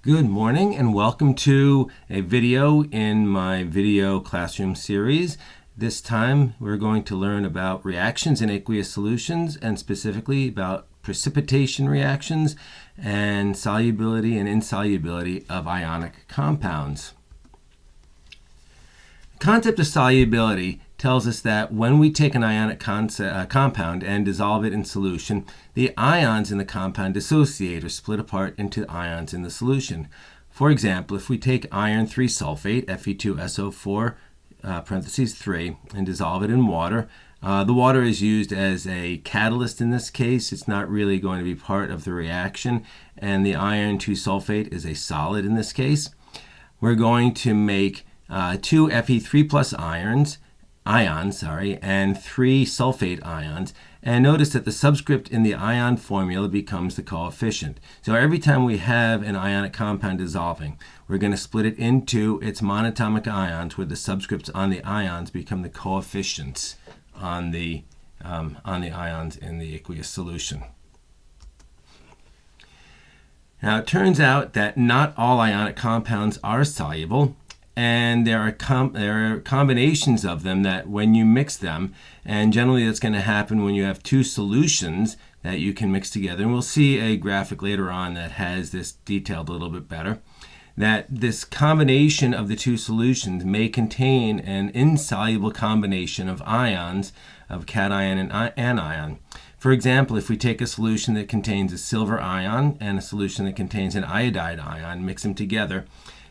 Good morning and welcome to a video in my video classroom series. This time we're going to learn about reactions in aqueous solutions and specifically about precipitation reactions and solubility and insolubility of ionic compounds. The concept of solubility tells us that when we take an ionic compound and dissolve it in solution, the ions in the compound dissociate or split apart into ions in the solution. For example, if we take iron 3 sulfate, Fe2SO4, parentheses 3, and dissolve it in water, the water is used as a catalyst in this case. It's not really going to be part of the reaction, and the iron 2 sulfate is a solid in this case. We're going to make 2 Fe3 plus ions, and 3 sulfate ions. And notice that the subscript in the ion formula becomes the coefficient. So every time we have an ionic compound dissolving, we're going to split it into its monatomic ions where the subscripts on the ions become the coefficients on the ions in the aqueous solution. Now it turns out that not all ionic compounds are soluble, and there are combinations of them that when you mix them, and generally that's going to happen when you have two solutions that you can mix together, and we'll see a graphic later on that has this detailed a little bit better, that this combination of the two solutions may contain an insoluble combination of ions, of cation and anion. For example, if we take a solution that contains a silver ion and a solution that contains an iodide ion, mix them together,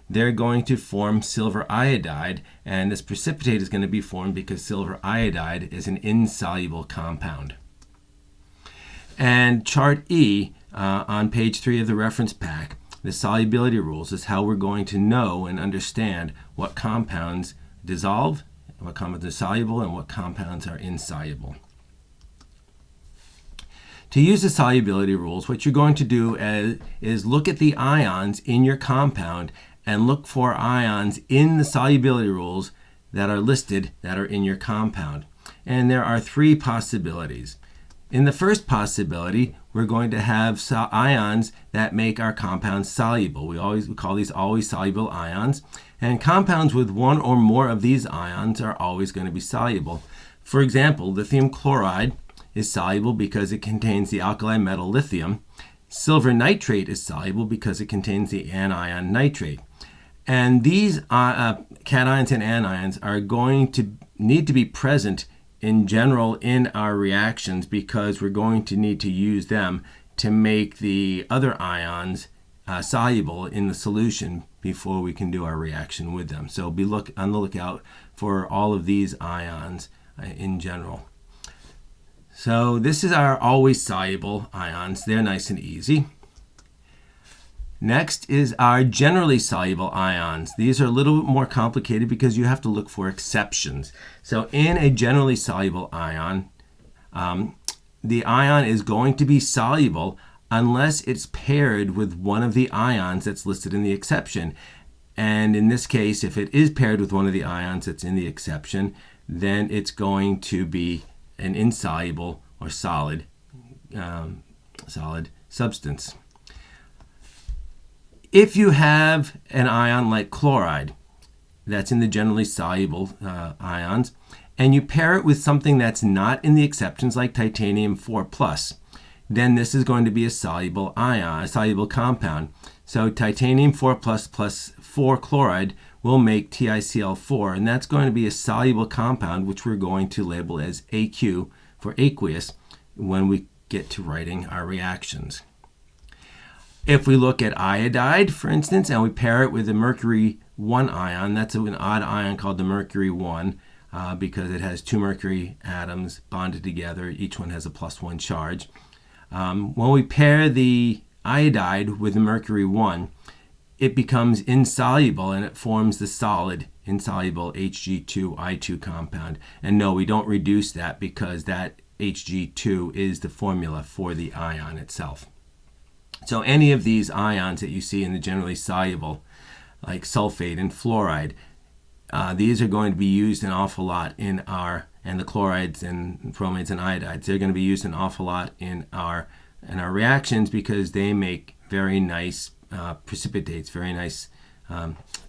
they're going to form silver iodide, and this precipitate is going to be formed because silver iodide is an insoluble compound. And chart E on page 3 of the reference pack, the solubility rules, is how we're going to know and understand what compounds dissolve, what compounds are soluble, and what compounds are insoluble. To use the solubility rules, what you're going to do is look at the ions in your compound and look for ions in the solubility rules that are listed that are in your compound. And there are three possibilities. In the first possibility, we're going to have ions that make our compounds soluble. We call these always soluble ions. And compounds with one or more of these ions are always going to be soluble. For example, lithium chloride is soluble because it contains the alkali metal lithium. Silver nitrate is soluble because it contains the anion nitrate. And these cations and anions are going to need to be present in general in our reactions because we're going to need to use them to make the other ions soluble in the solution before we can do our reaction with them. So be on the lookout for all of these ions in general. So this is our always soluble ions. They're nice and easy. Next is our generally soluble ions. These are a little bit more complicated because you have to look for exceptions. So in a generally soluble ion, the ion is going to be soluble unless it's paired with one of the ions that's listed in the exception. And in this case, if it is paired with one of the ions that's in the exception, then it's going to be an insoluble or solid substance. If you have an ion like chloride that's in the generally soluble ions, and you pair it with something that's not in the exceptions like titanium 4+, then this is going to be a soluble ion, a soluble compound. So titanium 4+ plus 4 chloride will make TiCl4, and that's going to be a soluble compound which we're going to label as AQ for aqueous when we get to writing our reactions. If we look at iodide, for instance, and we pair it with a mercury 1 ion, that's an odd ion called the mercury 1 because it has two mercury atoms bonded together. Each one has a +1 charge. When we pair the iodide with the mercury 1, it becomes insoluble and it forms the solid insoluble Hg2I2 compound. And no, we don't reduce that because that Hg2 is the formula for the ion itself. So any of these ions that you see in the generally soluble, like sulfate and fluoride, these are going to be used an awful lot in our, and the chlorides and bromides and iodides, they're going to be used an awful lot in our reactions because they make very nice precipitates, very nice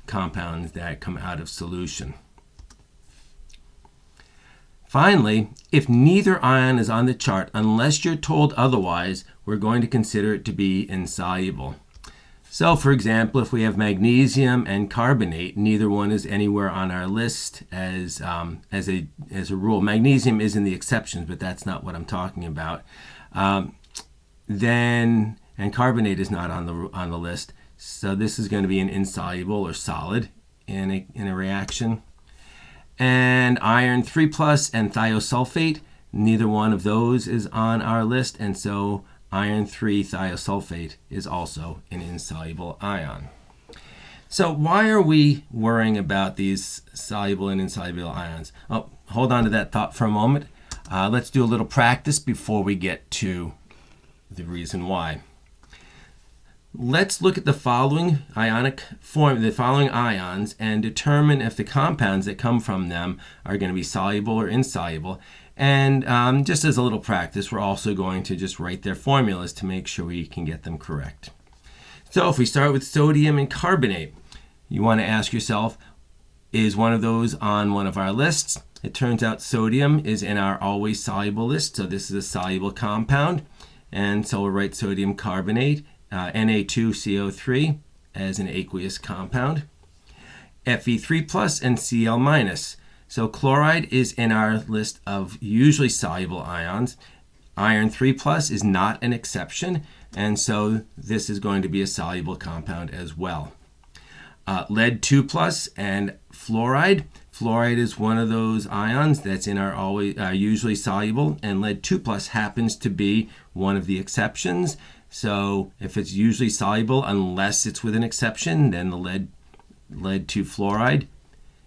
compounds that come out of solution. Finally, if neither ion is on the chart, unless you're told otherwise, we're going to consider it to be insoluble. So, for example, if we have magnesium and carbonate, neither one is anywhere on our list as a rule. Magnesium is in the exceptions, but that's not what I'm talking about. And carbonate is not on the list. So this is going to be an insoluble or solid in a reaction. And iron 3+ and thiosulfate, neither one of those is on our list, and so iron 3 thiosulfate is also an insoluble ion. So why are we worrying about these soluble and insoluble ions? Oh, hold on to that thought for a moment. Let's do a little practice before we get to the reason why. Let's look at the following ionic form, the following ions, and determine if the compounds that come from them are going to be soluble or insoluble. And just as a little practice, we're also going to just write their formulas to make sure we can get them correct. So if we start with sodium and carbonate, you want to ask yourself, is one of those on one of our lists? It turns out sodium is in our always soluble list, so this is a soluble compound. And so we'll write sodium carbonate, Na2CO3 as an aqueous compound. Fe3+ and Cl-. So chloride is in our list of usually soluble ions. Iron 3+ is not an exception, and so this is going to be a soluble compound as well. Lead 2+ and fluoride. Fluoride is one of those ions that's in our usually soluble, and lead 2+ happens to be one of the exceptions. So if it's usually soluble, unless it's with an exception, then the lead 2 fluoride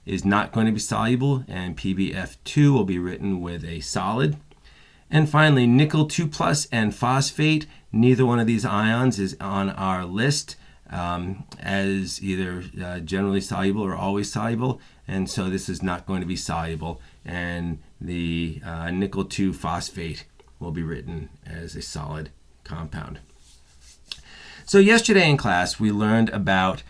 is not going to be soluble, and PbF2 will be written with a solid. And finally, nickel 2+ and phosphate. Neither one of these ions is on our list as either generally soluble or always soluble, and so this is not going to be soluble, and the nickel 2 phosphate will be written as a solid compound. So yesterday in class we learned about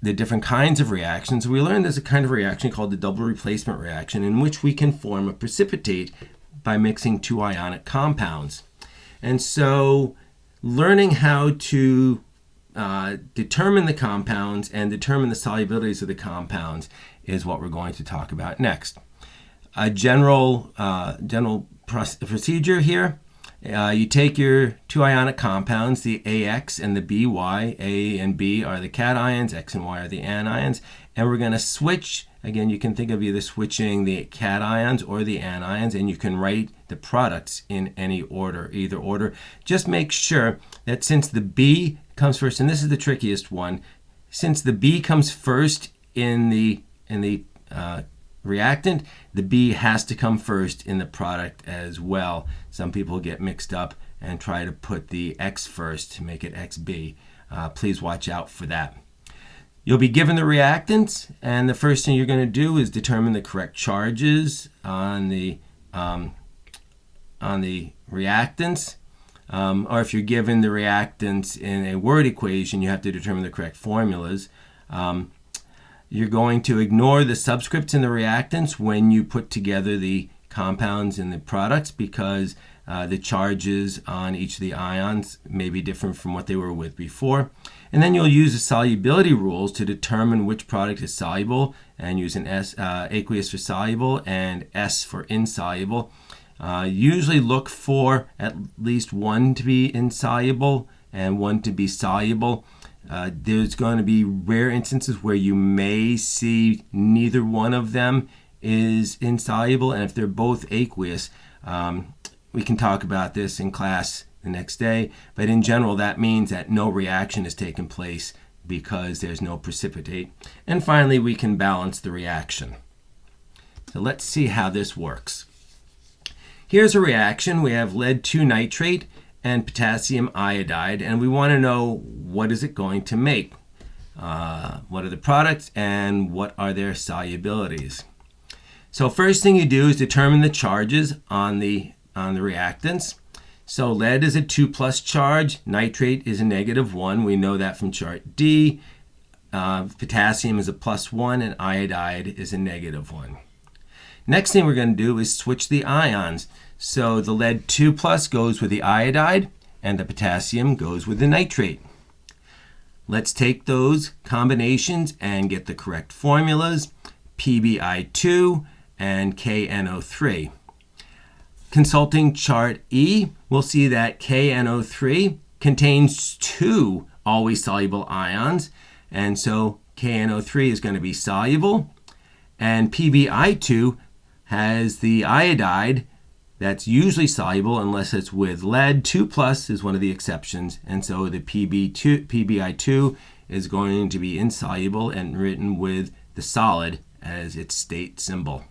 the different kinds of reactions. We learned there's a kind of reaction called the double replacement reaction, in which we can form a precipitate by mixing two ionic compounds. And so learning how to determine the compounds and determine the solubilities of the compounds is what we're going to talk about next. A general procedure here. You take your two ionic compounds, the AX and the BY. A and B are the cations, X and Y are the anions, and we're going to switch. Again, you can think of either switching the cations or the anions, and you can write the products in any order, either order. Just make sure that since the B comes first, and this is the trickiest one, since the B comes first in the reactant, the B has to come first in the product as well. Some people get mixed up and try to put the X first to make it XB. Please watch out for that. You'll be given the reactants, and the first thing you're going to do is determine the correct charges on the reactants. Or if you're given the reactants in a word equation, you have to determine the correct formulas. You're going to ignore the subscripts in the reactants when you put together the compounds and the products, because the charges on each of the ions may be different from what they were with before. And then you'll use the solubility rules to determine which product is soluble, and use an aqueous for soluble and S for insoluble. Usually look for at least one to be insoluble and one to be soluble. There's going to be rare instances where you may see neither one of them is insoluble, and if they're both aqueous, we can talk about this in class the next day, but in general that means that no reaction has taken place because there's no precipitate. And finally, we can balance the reaction. So let's see how this works. Here's a reaction. We have lead 2 nitrate and potassium iodide, and we want to know what is it going to make. What are the products and what are their solubilities? So first thing you do is determine the charges on the reactants. So lead is a 2+ charge, nitrate is a -1. We know that from chart D. Potassium is a +1 and iodide is a -1. Next thing we're going to do is switch the ions. So the lead 2+ goes with the iodide and the potassium goes with the nitrate. Let's take those combinations and get the correct formulas, PbI2 and KNO3. Consulting chart E, we'll see that KNO3 contains 2 always soluble ions, and so KNO3 is going to be soluble, and PbI2 has the iodide that's usually soluble unless it's with lead. 2+ is one of the exceptions, and so the PbI2 is going to be insoluble and written with the solid as its state symbol.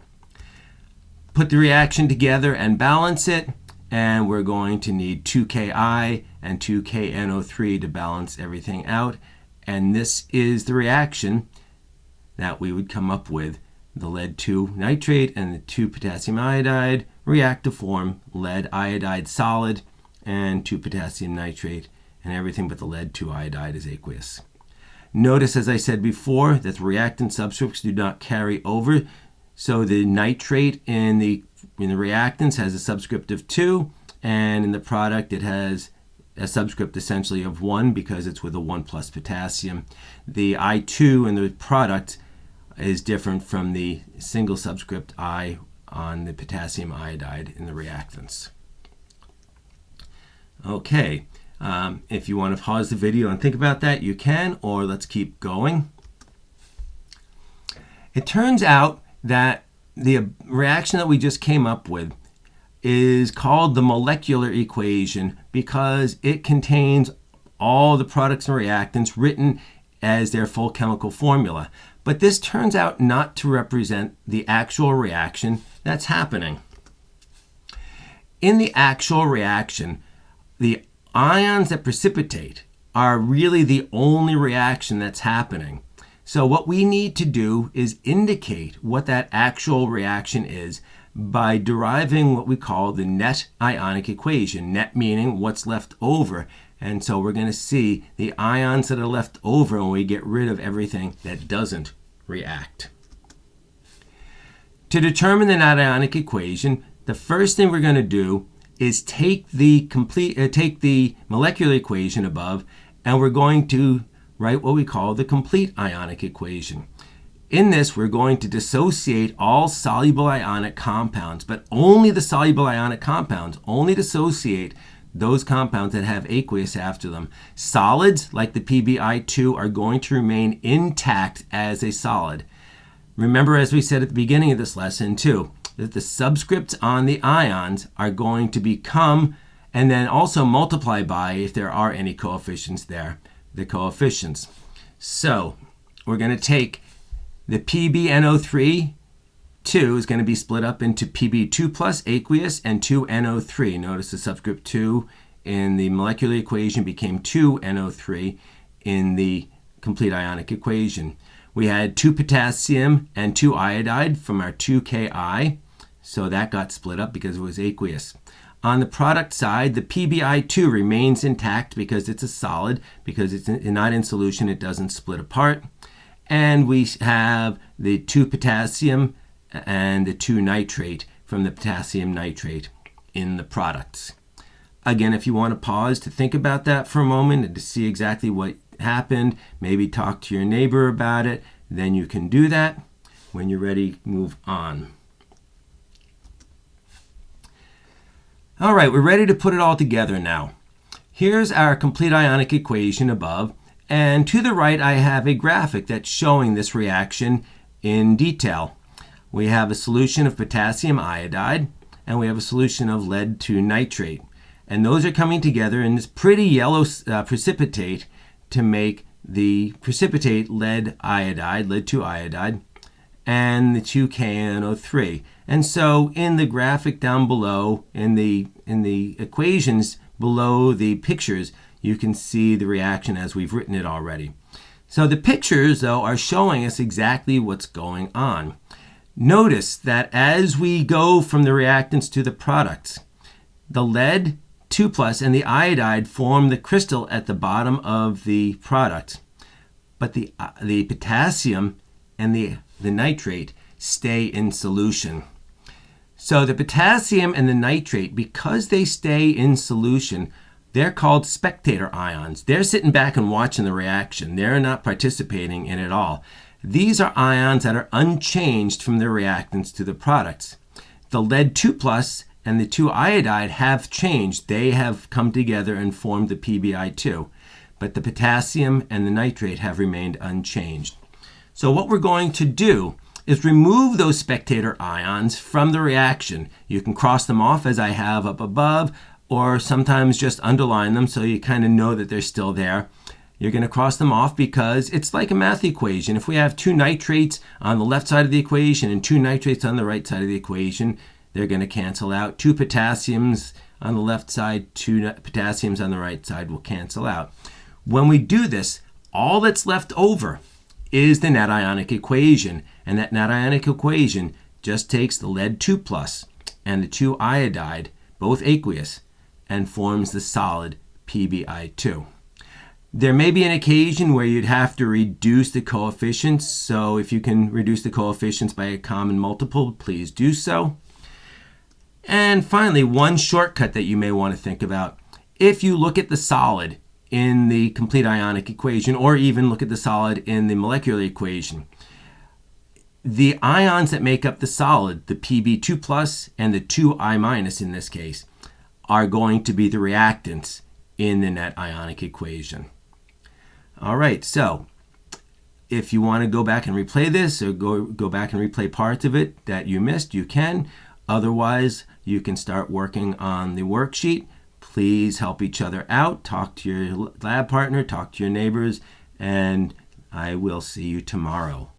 Put the reaction together and balance it, and we're going to need 2Ki and 2KNO3 to balance everything out, and this is the reaction that we would come up with. The lead 2 nitrate and the 2 potassium iodide react to form lead iodide solid and 2 potassium nitrate, and everything but the lead 2 iodide is aqueous. Notice, as I said before, that the reactant subscripts do not carry over. So the nitrate in the reactants has a subscript of 2, and in the product it has a subscript essentially of 1 because it's with a 1+ potassium. The I2 in the product is different from the single subscript I on the potassium iodide in the reactants. Okay, if you want to pause the video and think about that, you can, or let's keep going. It turns out that the reaction that we just came up with is called the molecular equation because it contains all the products and reactants written as their full chemical formula. But this turns out not to represent the actual reaction that's happening. In the actual reaction, the ions that precipitate are really the only reaction that's happening. So what we need to do is indicate what that actual reaction is by deriving what we call the net ionic equation, net meaning what's left over. And so we're going to see the ions that are left over when we get rid of everything that doesn't react. To determine the net ionic equation, the first thing we're going to do is take the molecular equation above, and we're going to write what we call the complete ionic equation. In this, we're going to dissociate all soluble ionic compounds, but only the soluble ionic compounds, only dissociate those compounds that have aqueous after them. Solids, like the PbI2, are going to remain intact as a solid. Remember, as we said at the beginning of this lesson too, that the subscripts on the ions are going to become, and then also multiply by, if there are any coefficients there, the coefficients. So we're going to take the PbNO3, 2 is going to be split up into Pb2+ aqueous and 2NO3. Notice the subscript 2 in the molecular equation became 2NO3 in the complete ionic equation. We had 2 potassium and 2 iodide from our 2Ki, so that got split up because it was aqueous. On the product side, the PbI2 remains intact because it's a solid, because it's not in solution, it doesn't split apart. And we have the 2 potassium and the 2 nitrate from the potassium nitrate in the products. Again, if you want to pause to think about that for a moment and to see exactly what happened, maybe talk to your neighbor about it, then you can do that. When you're ready, move on. All right, we're ready to put it all together now. Here's our complete ionic equation above, and to the right I have a graphic that's showing this reaction in detail. We have a solution of potassium iodide, and we have a solution of lead 2 nitrate. And those are coming together in this pretty yellow precipitate to make the precipitate lead iodide, lead 2 iodide, and the 2KNO3. And so in the graphic down below, in the equations below the pictures, you can see the reaction as we've written it already. So the pictures, though, are showing us exactly what's going on. Notice that as we go from the reactants to the products, the lead 2 plus and the iodide form the crystal at the bottom of the product. But the potassium and the nitrate stay in solution. So the potassium and the nitrate, because they stay in solution, they're called spectator ions. They're sitting back and watching the reaction. They're not participating in it all. These are ions that are unchanged from their reactants to the products. The lead 2 plus and the 2 iodide have changed. They have come together and formed the PbI2. But the potassium and the nitrate have remained unchanged. So what we're going to do is remove those spectator ions from the reaction. You can cross them off as I have up above, or sometimes just underline them so you kind of know that they're still there. You're going to cross them off because it's like a math equation. If we have 2 nitrates on the left side of the equation and 2 nitrates on the right side of the equation, they're going to cancel out. 2 potassiums on the left side, 2 potassiums on the right side will cancel out. When we do this, all that's left over is the net ionic equation. And that net ionic equation just takes the lead 2 plus and the 2 iodide, both aqueous, and forms the solid PbI2. There may be an occasion where you'd have to reduce the coefficients. So if you can reduce the coefficients by a common multiple, please do so. And finally, one shortcut that you may want to think about. If you look at the solid in the complete ionic equation, or even look at the solid in the molecular equation, the ions that make up the solid, the Pb2 plus and the 2I minus in this case, are going to be the reactants in the net ionic equation. All right, so if you want to go back and replay this, or go back and replay parts of it that you missed, you can. Otherwise, you can start working on the worksheet. Please help each other out. Talk to your lab partner, talk to your neighbors, and I will see you tomorrow.